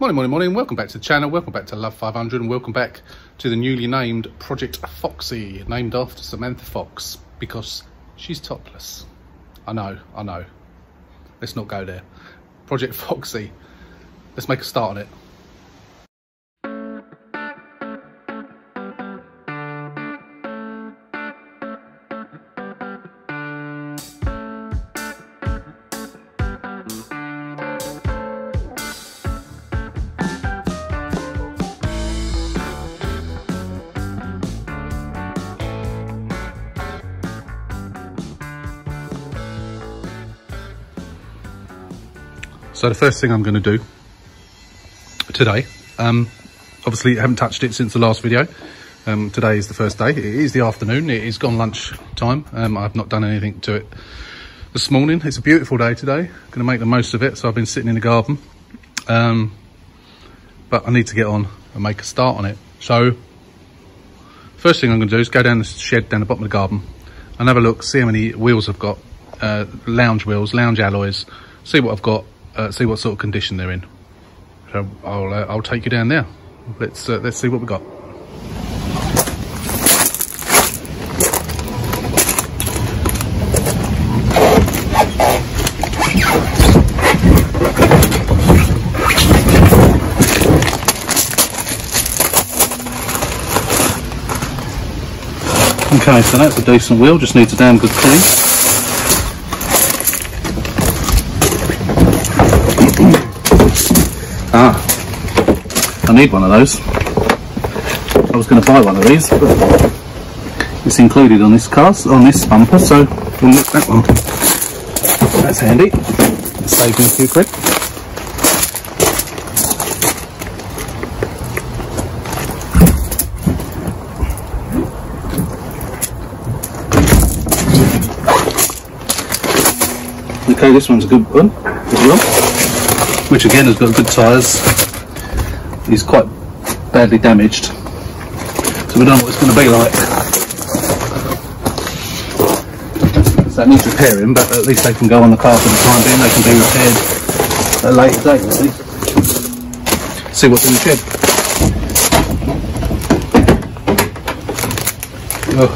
Morning, welcome back to the channel, welcome back to Love 500 and welcome back to the newly named Project Foxy, named after Samantha Fox, because she's topless. I know, let's not go there. Project Foxy, let's make a start on it. So the first thing I'm going to do today, obviously I haven't touched it since the last video. Today is the first day. It is the afternoon. It is gone lunch time. I've not done anything to it this morning. It's a beautiful day today. Going to make the most of it. So I've been sitting in the garden, but I need to get on and make a start on it. So first thing I'm going to do is go down the shed down the bottom of the garden and have a look, see how many wheels I've got, lounge wheels, lounge alloys, see what I've got. See what sort of condition they're in. So I'll take you down there. Let's see what we got. Okay, so that's a decent wheel. Just needs a damn good clean. I need one of those. I was going to buy one of these, but it's included on this car, on this bumper, so we'll look that one. That's handy. Save me a few quid. Okay, this one's a good one as well, which again has got good tyres. He's quite badly damaged, so we don't know what it's going to be like. So it needs repairing, but at least they can go on the car for the time being. They can be repaired at a later date, you see what's in the shed. Oh.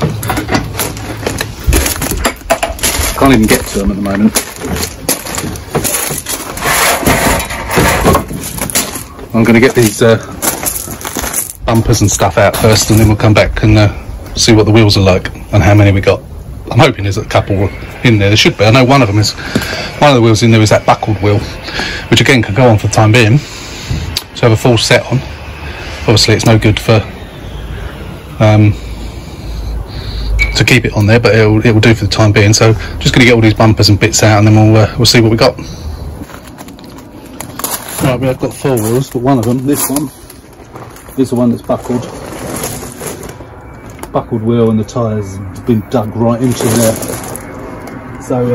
Can't even get to them at the moment. I'm going to get these bumpers and stuff out first, and then we'll come back and see what the wheels are like and how many we got. I'm hoping there's a couple in there. There should be. I know one of the wheels in there is that buckled wheel, which again can go on for the time being. So have a full set on. Obviously, it's no good for to keep it on there, but it will do for the time being. So just going to get all these bumpers and bits out, and then we'll see what we got. Right, I've got four wheels, but one of them, this one, is the one that's buckled. Buckled wheel, and the tyres have been dug right into there. So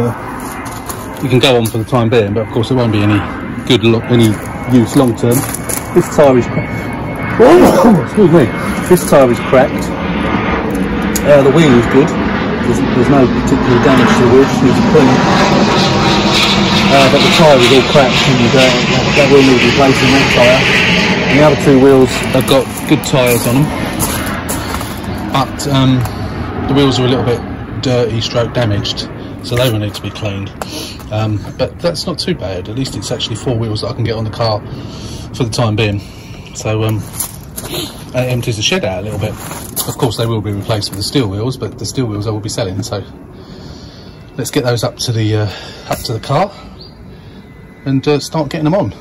you can go on for the time being, but of course it won't be any use long term. This tyre is cracked. Oh, excuse me. This tyre is cracked. The wheel is good. There's no particular damage to the wheel, just needs a clean. But the tyre is all cracked, and that will need replacing, that tyre. And the other two wheels have got good tyres on them, but the wheels are a little bit dirty, stroke damaged, so they will need to be cleaned. But that's not too bad. At least it's actually four wheels that I can get on the car for the time being. So it empties the shed out a little bit. Of course, they will be replaced with the steel wheels, but the steel wheels I will be selling. So let's get those up to the car and start getting them on.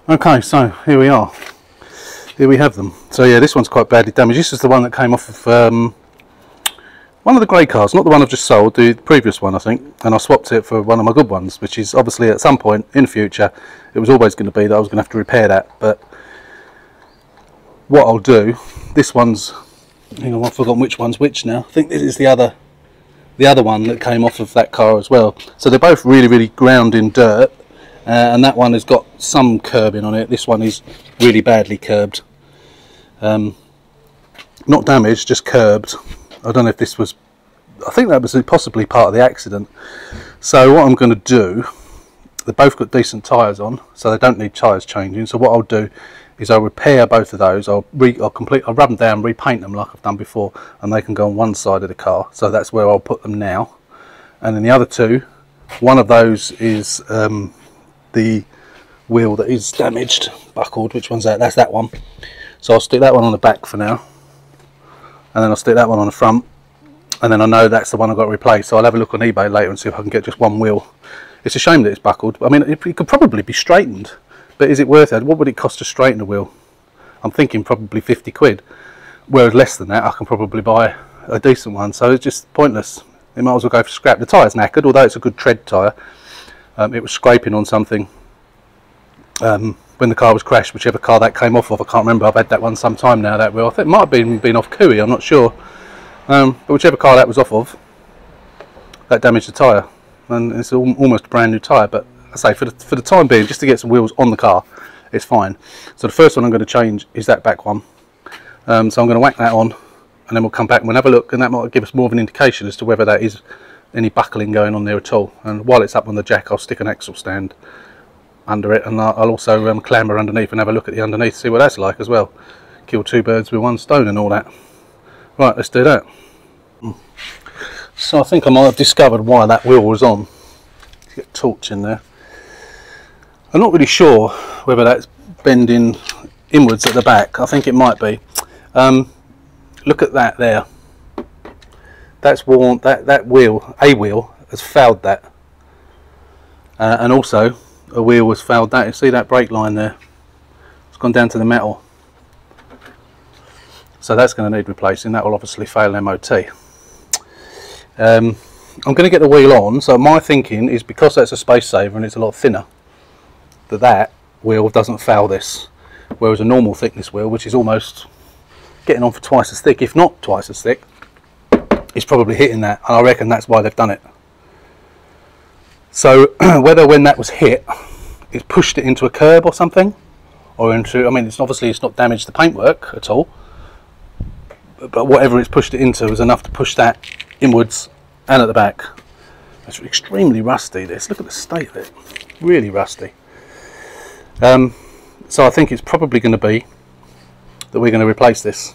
Okay, so here we are. Here we have them. So yeah, this one's quite badly damaged. This is the one that came off of one of the grey cars, not the one I've just sold, the previous one I think, and I swapped it for one of my good ones, which is obviously at some point in the future it was always going to be that I was going to have to repair that. But what I'll do, this one's, hang on, I've forgotten which one's which now. I think this is the other one that came off of that car as well. So they're both really ground in dirt, and that one has got some curbing on it. This one is really badly curbed. Not damaged, just curbed. I don't know if this was, I think that was possibly part of the accident. So what I'm going to do, they've both got decent tyres on, so they don't need tyres changing. So what I'll do is I'll repair both of those. I'll rub them down, repaint them like I've done before, and they can go on one side of the car. So that's where I'll put them now. And then the other two, one of those is the wheel that is damaged, buckled. Which one's that? That's that one. So I'll stick that one on the back for now, and then I'll stick that one on the front, and then I know that's the one I've got to replace. So I'll have a look on eBay later and see if I can get just one wheel. It's a shame that it's buckled. I mean, it could probably be straightened, but is it worth it? What would it cost to straighten the wheel? I'm thinking probably 50 quid, whereas less than that I can probably buy a decent one. So it's just pointless. It might as well go for scrap. The tyre's knackered, although it's a good tread tyre. It was scraping on something when the car was crashed, whichever car that came off of. I can't remember. I've had that one some time now, that wheel. I think it might have been off Cooey, I'm not sure. But whichever car that was off of, that damaged the tyre. And it's almost a brand new tyre. But I say, for the time being, just to get some wheels on the car, it's fine. So the first one I'm going to change is that back one. So I'm going to whack that on, and then we'll come back and we'll have a look, and that might give us more of an indication as to whether that is any buckling going on there at all. And while it's up on the jack, I'll stick an axle stand under it, and I'll also clamber underneath and have a look at the underneath, see what that's like as well. Kill two birds with one stone and all that. Right, let's do that. So I think I might have discovered why that wheel was on. Let's get a torch in there. I'm not really sure whether that's bending inwards at the back. I think it might be. Look at that there. That's worn. That wheel, a wheel, has fouled that, and also a wheel has fouled that. You see that brake line there? It's gone down to the metal. So that's going to need replacing. That will obviously fail an MOT. I'm going to get the wheel on. So my thinking is, because that's a space saver and it's a lot thinner, that wheel doesn't foul this, whereas a normal thickness wheel, which is almost getting on for twice as thick, if not twice as thick, is probably hitting that, and I reckon that's why they've done it. So whether when that was hit it pushed it into a curb or something, or into, I mean, it's not damaged the paintwork at all, but whatever it's pushed it into was enough to push that inwards and at the back. It's extremely rusty, this. Look at the state of it. Really rusty. So I think it's probably going to be that we're going to replace this.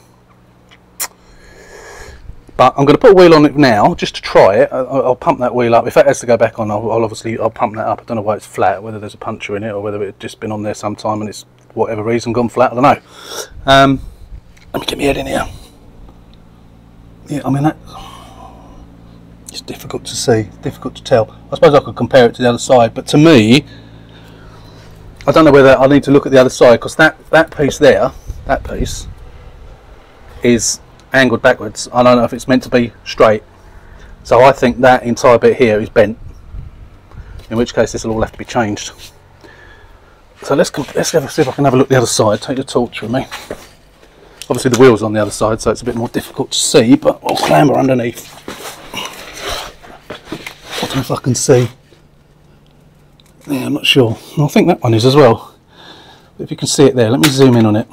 But I'm going to put a wheel on it now just to try it. I'll pump that wheel up. If that has to go back on, I'll pump that up. I don't know why it's flat, whether there's a puncture in it or whether it's just been on there sometime and it's, whatever reason, gone flat. I don't know. Let me get my head in here. Yeah, I mean, that, it's difficult to see, difficult to tell. I suppose I could compare it to the other side, but to me, I don't know whether I need to look at the other side, because that piece there, that piece is angled backwards. I don't know if it's meant to be straight, so I think that entire bit here is bent, in which case this will all have to be changed. So let's see if I can have a look at the other side. Take the torch with me. Obviously the wheel's on the other side, so it's a bit more difficult to see, but I'll clamber underneath. I don't know if I can see. Yeah, I'm not sure. I think that one is as well. But if you can see it there, let me zoom in on it.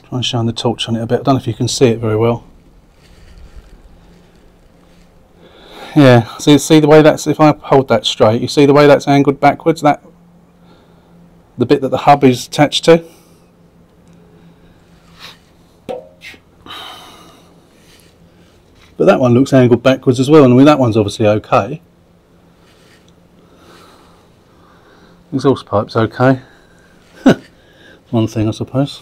Try and shine the torch on it a bit. I don't know if you can see it very well. Yeah, see the way that's, if I hold that straight, you see the way that's angled backwards, that the bit that the hub is attached to. But that one looks angled backwards as well, and I mean that one's obviously okay. Exhaust pipe's okay. One thing, I suppose.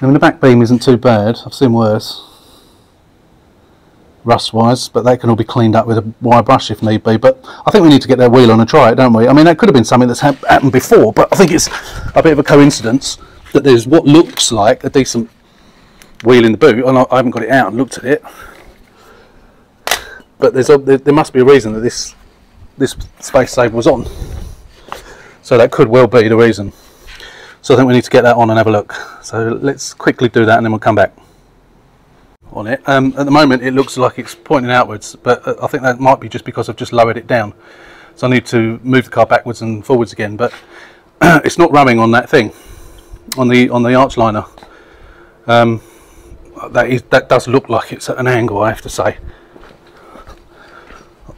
I mean, the back beam isn't too bad. I've seen worse, rust wise, but that can all be cleaned up with a wire brush if need be. But I think we need to get that wheel on and try it, don't we? I mean, that could have been something that's happened before, but I think it's a bit of a coincidence that there's what looks like a decent wheel in the boot, and I haven't got it out and looked at it, but there must be a reason that this space saver was on, so that could well be the reason. So I think we need to get that on and have a look. So let's quickly do that and then we'll come back on it. At the moment it looks like it's pointing outwards, but I think that might be just because I've just lowered it down, so I need to move the car backwards and forwards again. But it's not rubbing on that thing, on the arch liner. That does look like it's at an angle, I have to say.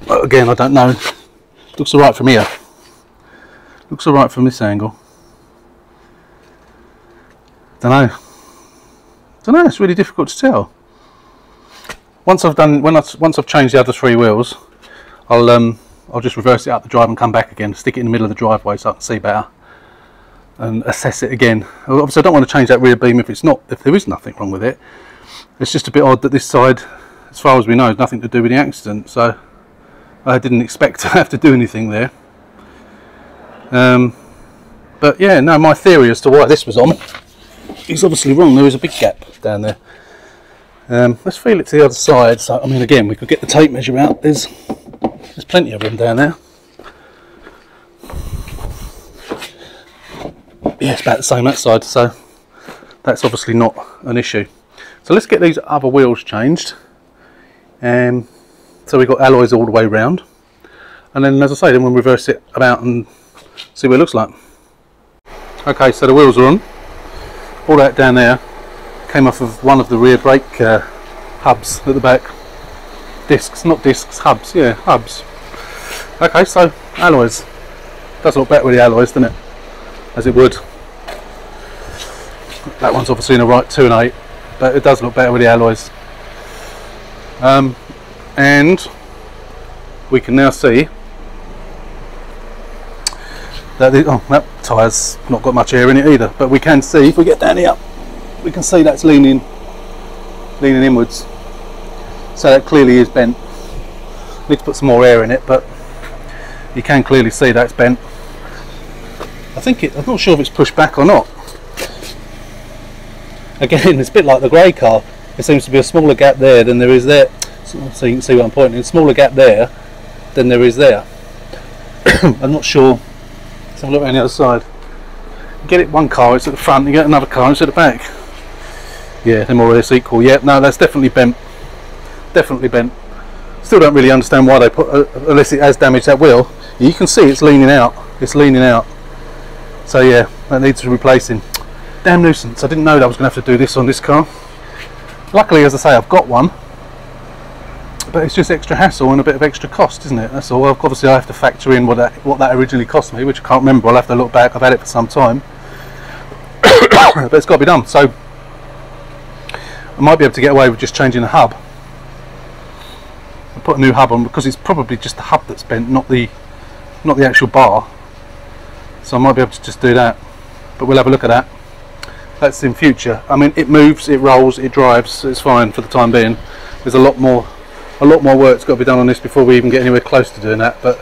But again, I don't know. Looks alright from here. Looks alright from this angle. Don't know. It's really difficult to tell. Once I've changed the other 3 wheels, I'll just reverse it up the drive and come back again, stick it in the middle of the driveway so I can see better and assess it again. Obviously I don't want to change that rear beam if there is nothing wrong with it. It's just a bit odd that this side, as far as we know, has nothing to do with the accident, so I didn't expect to have to do anything there. But yeah, no, my theory as to why this was on is obviously wrong. There is a big gap down there. Let's feel it to the other side. So I mean, again, we could get the tape measure out. There's plenty of room down there. Yeah, it's about the same that side, so that's obviously not an issue. So let's get these other wheels changed. So we've got alloys all the way round, and then, as I say, then we'll reverse it about and see what it looks like. Okay, so the wheels are on. All that down there came off of one of the rear brake hubs at the back. Discs, not discs, hubs. Yeah, hubs. Okay, so alloys. Does look better with the alloys, doesn't it? As it would. That one's obviously in a right 2 and 8, but it does look better with the alloys. And we can now see that that tyre's not got much air in it either, but we can see, if we get down here, we can see that's leaning inwards, so that clearly is bent. Need to put some more air in it, but you can clearly see that's bent. I'm not sure if it's pushed back or not. Again, it's a bit like the grey car. There seems to be a smaller gap there than there is there, so you can see what I'm pointing. A smaller gap there than there is there. I'm not sure. Let's have a look around the other side. You get it one car, it's at the front, you get another car, it's at the back. Yeah, they're more or less equal. Yeah, no, that's definitely bent. Definitely bent. Still don't really understand why they put, unless it has damaged that wheel. You can see it's leaning out. It's leaning out. So yeah, that needs replacing. Damn nuisance. I didn't know that I was going to have to do this on this car. Luckily, as I say, I've got one. But it's just extra hassle and a bit of extra cost, isn't it? That's all. Well, obviously I have to factor in what that originally cost me, which I can't remember. I'll have to look back. I've had it for some time. But it's got to be done. So I might be able to get away with just changing the hub. I'll put a new hub on, because it's probably just the hub that's bent, not the actual bar. So I might be able to just do that. But we'll have a look at that. That's in future. I mean, it moves, it rolls, it drives. It's fine for the time being. There's a lot more work's got to be done on this before we even get anywhere close to doing that. But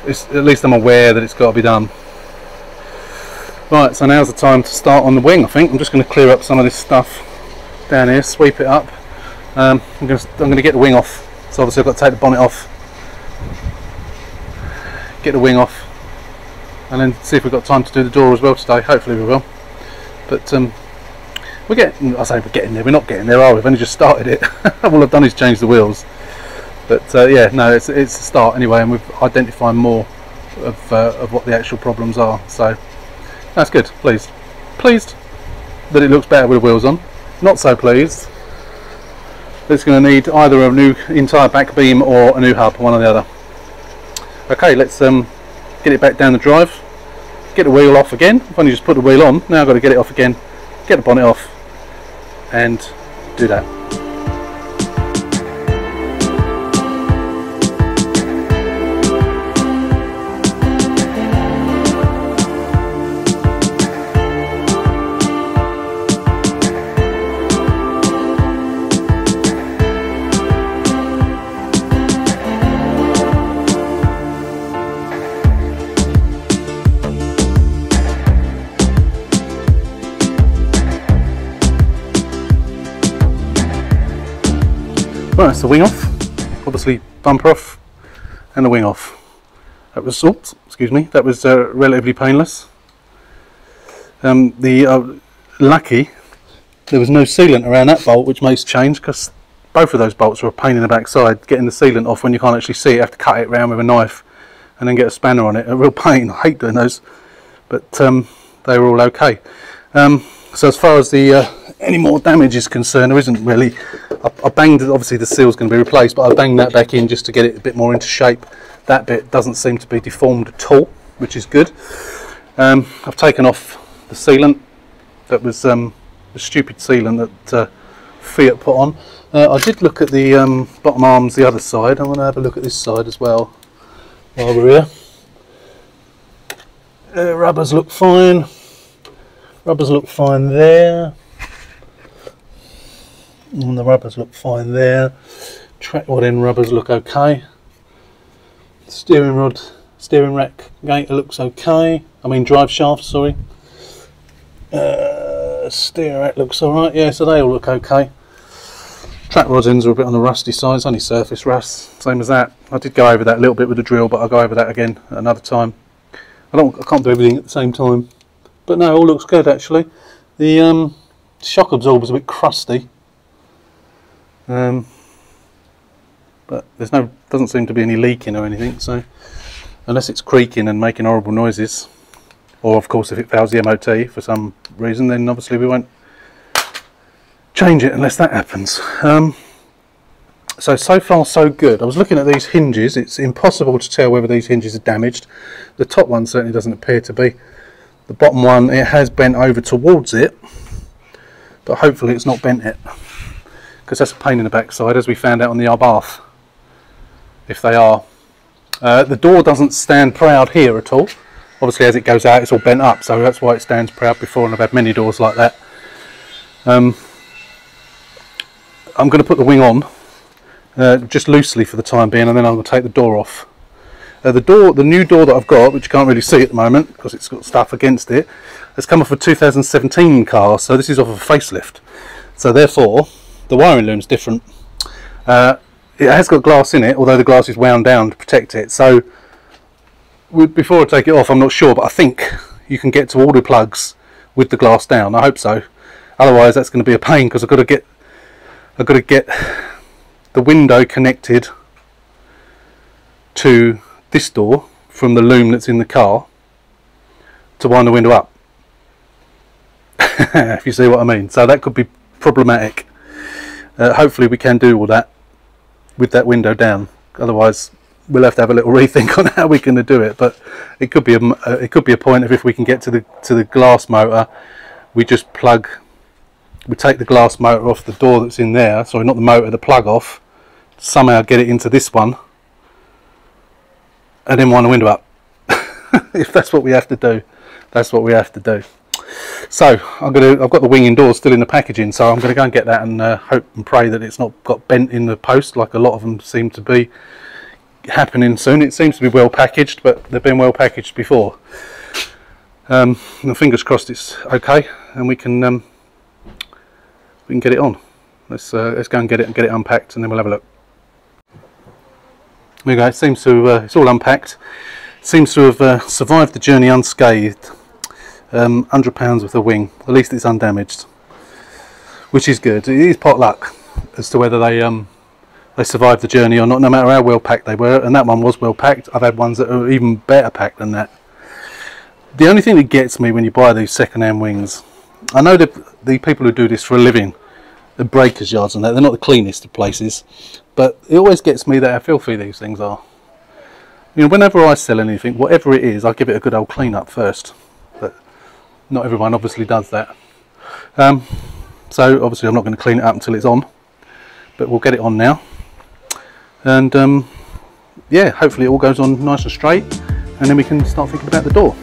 at least I'm aware that it's got to be done. Right, so now's the time to start on the wing. I think I'm just going to clear up some of this stuff down here, sweep it up. I'm going to get the wing off. So obviously I've got to take the bonnet off, get the wing off, and then see if we've got time to do the door as well today. Hopefully we will. But we're getting there. We're not getting there, are we? We've only just started it. All I've done is change the wheels. But yeah, no, it's a start anyway, and we've identified more of what the actual problems are. So that's good. Pleased that it looks better with the wheels on. Not so pleased that it's going to need either a new entire back beam or a new hub, one or the other. Okay, let's get it back down the drive. Get the wheel off again. I've only just put the wheel on. Now I've got to get it off again. Get the bonnet off and do that. Right, that's the wing off. Obviously, bumper off and the wing off. That was that was relatively painless. Lucky there was no sealant around that bolt, which makes change, because both of those bolts are a pain in the backside. Getting the sealant off when you can't actually see it, you have to cut it round with a knife and then get a spanner on it. A real pain. I hate doing those, but they were all okay. So as far as the any more damage is concerned, there isn't really I banged, obviously the seal's going to be replaced, but I banged that back in just to get it a bit more into shape. That bit doesn't seem to be deformed at all, which is good. I've taken off the sealant. That was the stupid sealant that Fiat put on. I did look at the bottom arms the other side. I'm going to have a look at this side as well while we're here. Rubbers look fine. Rubbers look fine there. And the rubbers look fine there. Track rod end rubbers look okay. Steering rack gator looks okay. I mean drive shaft, sorry. Steering rack looks alright, yeah, so they all look okay. Track rod ends are a bit on the rusty side, it's only surface rust, same as that. I did go over that a little bit with the drill, but I'll go over that again at another time. I can't do everything at the same time. But no, all looks good actually. The shock absorber's a bit crusty. But doesn't seem to be any leaking or anything, so unless it's creaking and making horrible noises, or of course if it fails the MOT for some reason, then obviously we won't change it unless that happens. So far so good. I was looking at these hinges. It's impossible to tell whether these hinges are damaged. The top one certainly doesn't appear to be. The bottom one, it has bent over towards it, but hopefully it's not bent it, because that's a pain in the backside, as we found out on the Abarth, if they are. The door doesn't stand proud here at all. Obviously as it goes out it's all bent up, so that's why it stands proud before, and I've had many doors like that. I'm going to put the wing on just loosely for the time being, and then I'm going to take the door off. The new door that I've got, which you can't really see at the moment because it's got stuff against it, has come off a 2017 car, so this is off of a facelift. So therefore the wiring loom's different. It has got glass in it, although the glass is wound down to protect it. So before I take it off, I'm not sure, but I think you can get to all the plugs with the glass down. I hope so. Otherwise that's going to be a pain, because I've got to get the window connected to this door from the loom that's in the car to wind the window up. If you see what I mean. So that could be problematic. Hopefully we can do all that with that window down. Otherwise we'll have to have a little rethink on how we're going to do it. But it could be a point of, if we can get to the glass motor, we just take the glass motor off the door that's in there, sorry, not the motor, the plug off, somehow get it into this one, and then wind the window up. If that's what we have to do, that's what we have to do. So I've got the wing indoors still in the packaging, so I'm going to go and get that, and hope and pray that it's not got bent in the post like a lot of them seem to be happening soon. It seems to be well packaged, but they've been well packaged before. And fingers crossed it's okay, and we can get it on. Let's go and get it unpacked, and then we'll have a look. There we go. It seems to it's all unpacked. Seems to have survived the journey unscathed. £100 with a wing. At least it's undamaged, which is good. It is pot luck as to whether they survived the journey or not, no matter how well packed they were. And that one was well packed. I've had ones that are even better packed than that. The only thing that gets me when you buy these second-hand wings, I know that the people who do this for a living, the breakers yards and that, they're not the cleanest of places, but it always gets me that how filthy these things are. You know, whenever I sell anything, whatever it is, I give it a good old clean up first. But not everyone obviously does that. So obviously I'm not going to clean it up until it's on, but we'll get it on now. And yeah, hopefully it all goes on nice and straight, and then we can start thinking about the door.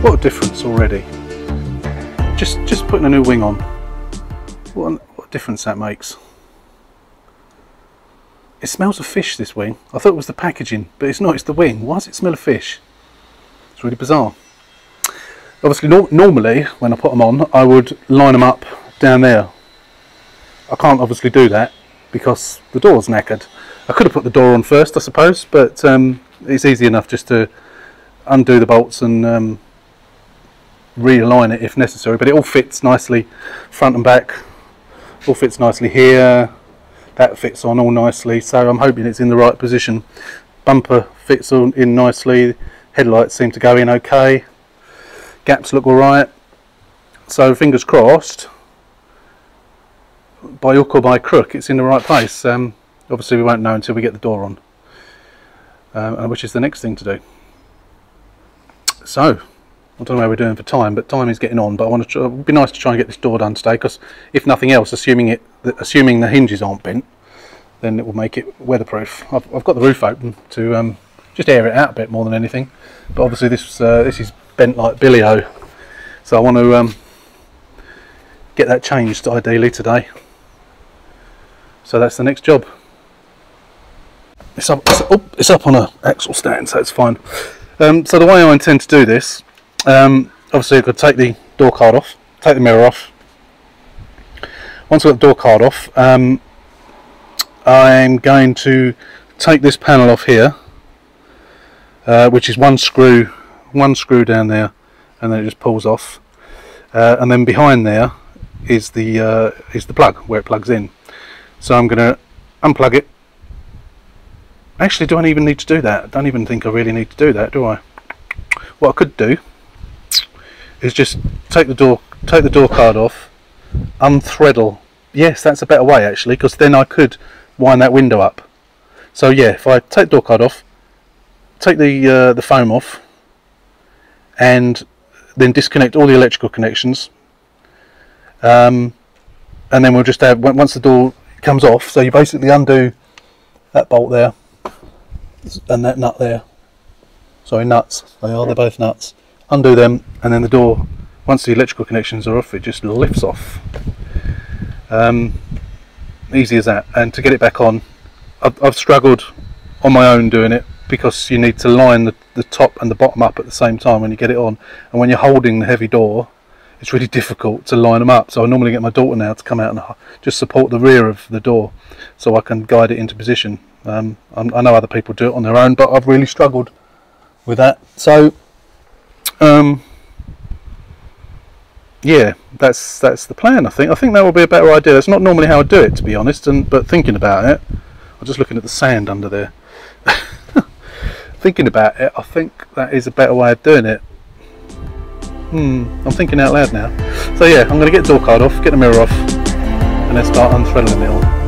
What a difference already. Just putting a new wing on. What a difference that makes. It smells of fish, this wing. I thought it was the packaging, but it's not, it's the wing. Why does it smell of fish? It's really bizarre. Obviously normally when I put them on I would line them up down there. I can't obviously do that because the door's knackered. I could have put the door on first, I suppose, but it's easy enough just to undo the bolts and realign it if necessary. But it all fits nicely, front and back, all fits nicely here. That fits on all nicely, so I'm hoping it's in the right position. Bumper fits on in nicely, headlights seem to go in okay, gaps look alright, so fingers crossed, by hook or by crook, it's in the right place. Obviously we won't know until we get the door on, which is the next thing to do. So I don't know how we're doing for time, but time is getting on. But I want to try, it would be nice to try and get this door done today, because if nothing else, assuming the hinges aren't bent, then it will make it weatherproof. I've got the roof open to just air it out a bit more than anything, but obviously this is bent like Billy-O, so I want to get that changed ideally today. So that's the next job. It's up on a axle stand, so it's fine. So the way I intend to do this, obviously I've got to take the door card off, take the mirror off. Once I've got the door card off, I'm going to take this panel off here, which is one screw down there, and then it just pulls off, and then behind there is the plug where it plugs in. So I'm going to unplug it. Actually, do I even need to do that? I don't even think I really need to do that, do I? What I could do is just take the door card off, unthreadle. Yes, that's a better way actually, because then I could wind that window up. So yeah, if I take the door card off, take the foam off, and then disconnect all the electrical connections, and then we'll just have, once the door comes off, so you basically undo that bolt there and that nut there. Sorry, nuts. They're both nuts. Undo them, and then the door, once the electrical connections are off, it just lifts off. Easy as that. And to get it back on, I've struggled on my own doing it, because you need to line the top and the bottom up at the same time when you get it on, and when you're holding the heavy door, it's really difficult to line them up. So I normally get my daughter now to come out and just support the rear of the door, so I can guide it into position. I know other people do it on their own, but I've really struggled with that. So yeah, that's the plan. I think that will be a better idea. That's not normally how I do it, to be honest, but thinking about it, I'm just looking at the sand under there. Thinking about it, I think that is a better way of doing it. I'm thinking out loud now. So yeah, I'm going to get the door card off, get the mirror off, and then start unthreading it all.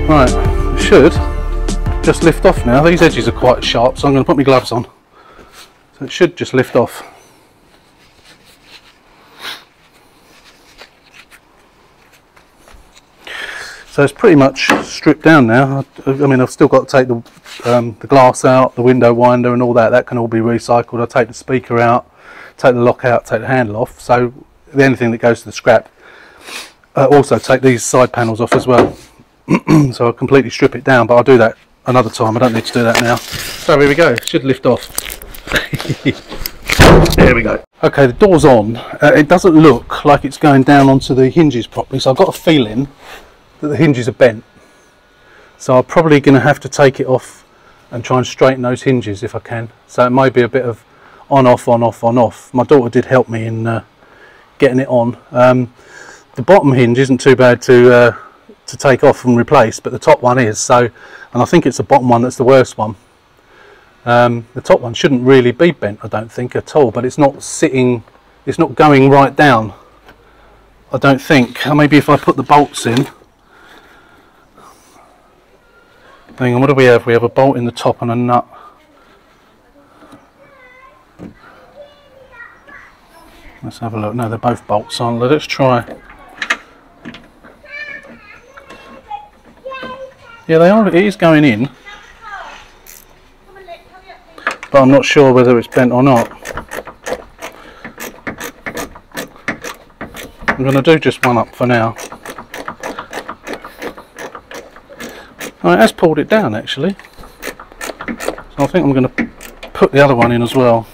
Right, it should just lift off now. These edges are quite sharp, so I'm going to put my gloves on. So it should just lift off. So it's pretty much stripped down now. I mean, I've still got to take the glass out, the window winder and all that. That can all be recycled. I take the speaker out, take the lock out, take the handle off. So the only thing that goes to the scrap. Also take these side panels off as well. So I'll completely strip it down, but I'll do that another time. I don't need to do that now. So here we go, it should lift off. There we go. Okay, the door's on. It doesn't look like it's going down onto the hinges properly, so I've got a feeling that the hinges are bent. So I'm probably going to have to take it off and try and straighten those hinges if I can. So it might be a bit of on off, on off, on off. My daughter did help me in getting it on. The bottom hinge isn't too bad to take off and replace, but the top one is. So, and I think it's the bottom one that's the worst one. The top one shouldn't really be bent, I don't think at all, but it's not sitting, it's not going right down, I don't think. Maybe if I put the bolts in. Hang on, what do we have? We have a bolt in the top and a nut. Let's have a look. No, they're both bolts on. Let's try. Yeah, they are. It is going in, but I'm not sure whether it's bent or not. I'm going to do just one up for now. Oh, it has pulled it down actually, so I think I'm going to put the other one in as well.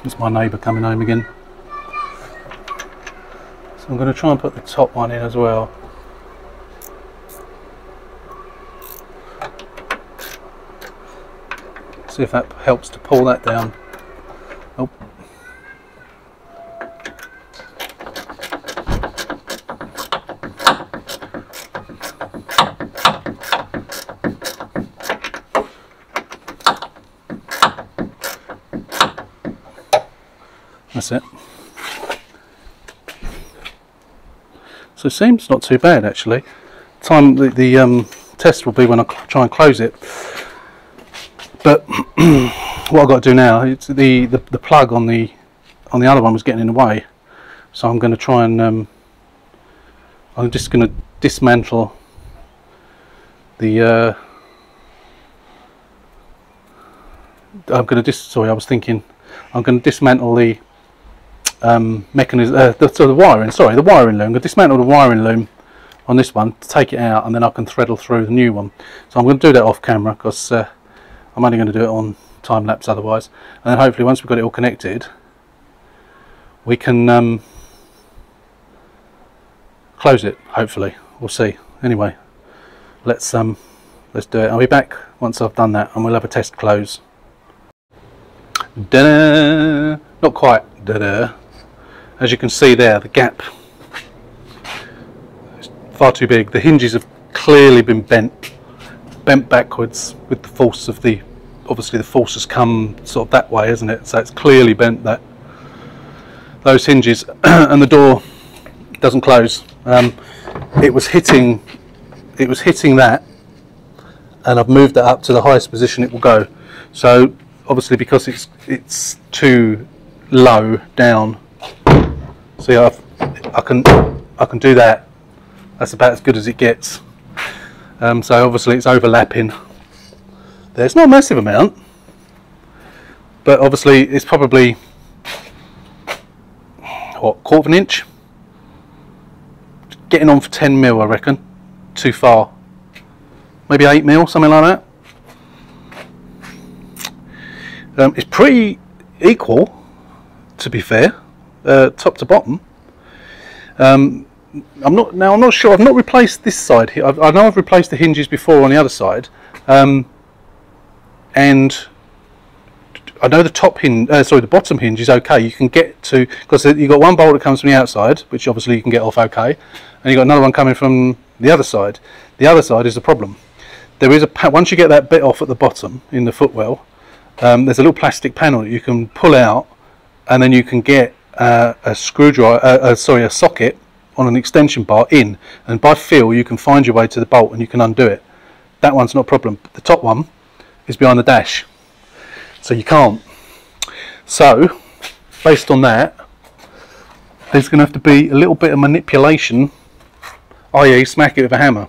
It's my neighbour coming home again. So I'm going to try and put the top one in as well. See if that helps to pull that down. Oh. That's it. So it seems not too bad actually. The test will be when I try and close it. But what I've got to do now, it's the plug on the other one was getting in the way, so I'm going to try and I'm just going to dismantle the I'm going to dismantle the mechanism, the wiring. Sorry, the wiring loom. I'm going to dismantle the wiring loom on this one to take it out, and then I can threadle through the new one. So I'm going to do that off camera because I'm only going to do it on time lapse otherwise, and then hopefully once we've got it all connected we can close it. Hopefully, we'll see. Anyway, let's do it. I'll be back once I've done that, and we'll have a test close. Da-da! Not quite da-da. As you can see there, the gap is far too big. The hinges have clearly been bent backwards with the force of the, obviously the force has come sort of that way, isn't it? So it's clearly bent those hinges, and the door doesn't close. It was hitting that, and I've moved it up to the highest position it will go. So obviously because it's too low down, see, I can do that. That's about as good as it gets. So obviously it's overlapping. There's not a massive amount, but obviously it's probably what, 1/4 of an inch. Getting on for 10 mil, I reckon. Too far. Maybe 8 mil, something like that. It's pretty equal, to be fair, top to bottom. I'm not sure. I've not replaced this side here. I know I've replaced the hinges before on the other side, and I know the top hinge, the bottom hinge is okay. You can get to, because you've got one bolt that comes from the outside, which obviously you can get off okay, and you've got another one coming from the other side. The other side is the problem. There is once you get that bit off at the bottom in the footwell, there's a little plastic panel that you can pull out, and then you can get a screwdriver, a socket on an extension bar in, and by feel you can find your way to the bolt and you can undo it. That one's not a problem. The top one is behind the dash, so you can't. So based on that, there's going to have to be a little bit of manipulation, i.e. smack it with a hammer.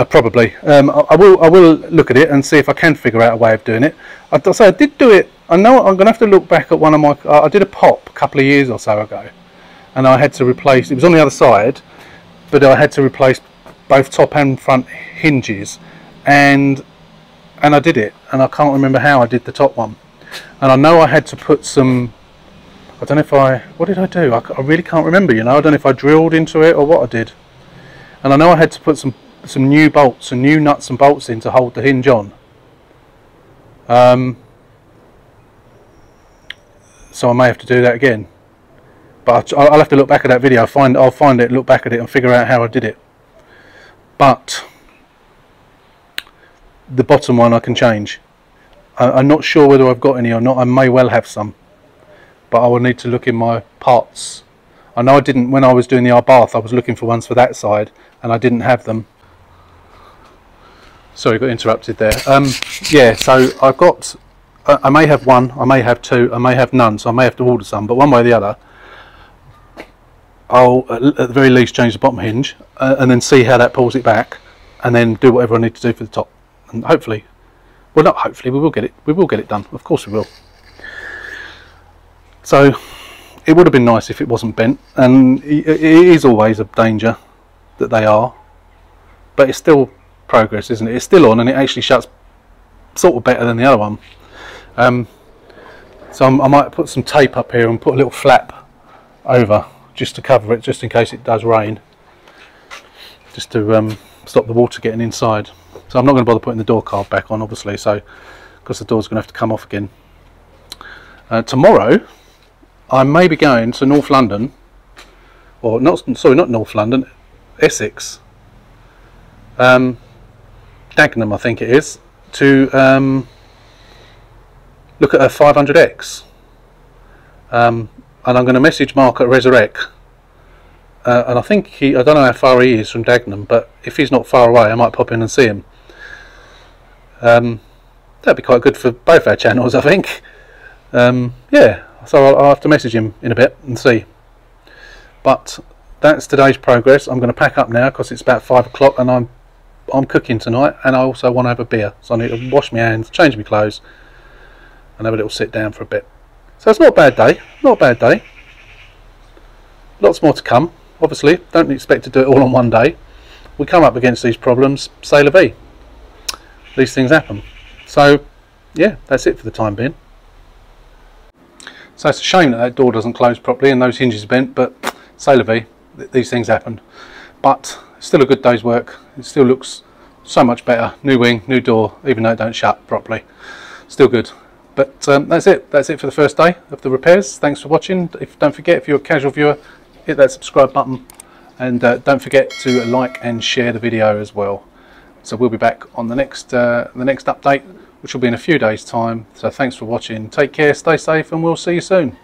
Probably. I will look at it and see if I can figure out a way of doing it. I did do it. I know I'm going to have to look back at one of my. I did a pop a couple of years or so ago, and I had to replace. It was on the other side, but I had to replace both top and front hinges, and I did it, and I can't remember how I did the top one. And I know I had to put some. I don't know if what did I do? I really can't remember. You know, I don't know if I drilled into it or what I did. And I know I had to put some new bolts, some new nuts and bolts in to hold the hinge on. So I may have to do that again, but I'll have to look back at that video. I'll find it, look back at it, and figure out how I did it. But the bottom one I can change. I'm not sure whether I've got any or not. I may well have some, but I will need to look in my parts. I know I didn't when I was doing the R bath. I was looking for ones for that side, and I didn't have them. Sorry, got interrupted there. Yeah, so I've got. I may have one, I may have two, I may have none, so I may have to order some. But one way or the other, I'll at the very least change the bottom hinge and then see how that pulls it back, and then do whatever I need to do for the top. and hopefully, well, not hopefully, we will get it done. Of course we will. So it would have been nice if it wasn't bent, and it is always a danger that they are, but it's still progress, isn't it? It's still on, and it actually shuts sort of better than the other one. So I might put some tape up here and put a little flap over just to cover it, just in case it does rain, just to stop the water getting inside. So I'm not going to bother putting the door card back on, obviously, so because the door's going to have to come off again. Tomorrow I may be going to North London, or not North London, Essex, Dagenham I think it is, to look at a 500X, and I'm going to message Mark at Resurrect, and I think I don't know how far he is from Dagenham, but if he's not far away I might pop in and see him. That'd be quite good for both our channels, I think. Yeah, so I'll have to message him in a bit and see. But that's today's progress. I'm going to pack up now because it's about 5 o'clock and I'm cooking tonight, and I also want to have a beer, so I need to wash my hands, change my clothes, and have a little sit down for a bit. So it's not a bad day, not a bad day. Lots more to come, obviously. Don't expect to do it all on one day. We come up against these problems, c'est la vie. These things happen. So yeah, that's it for the time being. So it's a shame that that door doesn't close properly and those hinges are bent, but c'est la vie, these things happen. But still a good day's work. It still looks so much better. New wing, new door, even though it don't shut properly. Still good. But that's it for the first day of the repairs. Thanks for watching. Don't forget, if you're a casual viewer, hit that subscribe button, and don't forget to like and share the video as well. So we'll be back on the next update, which will be in a few days time. So thanks for watching, take care, stay safe, and we'll see you soon.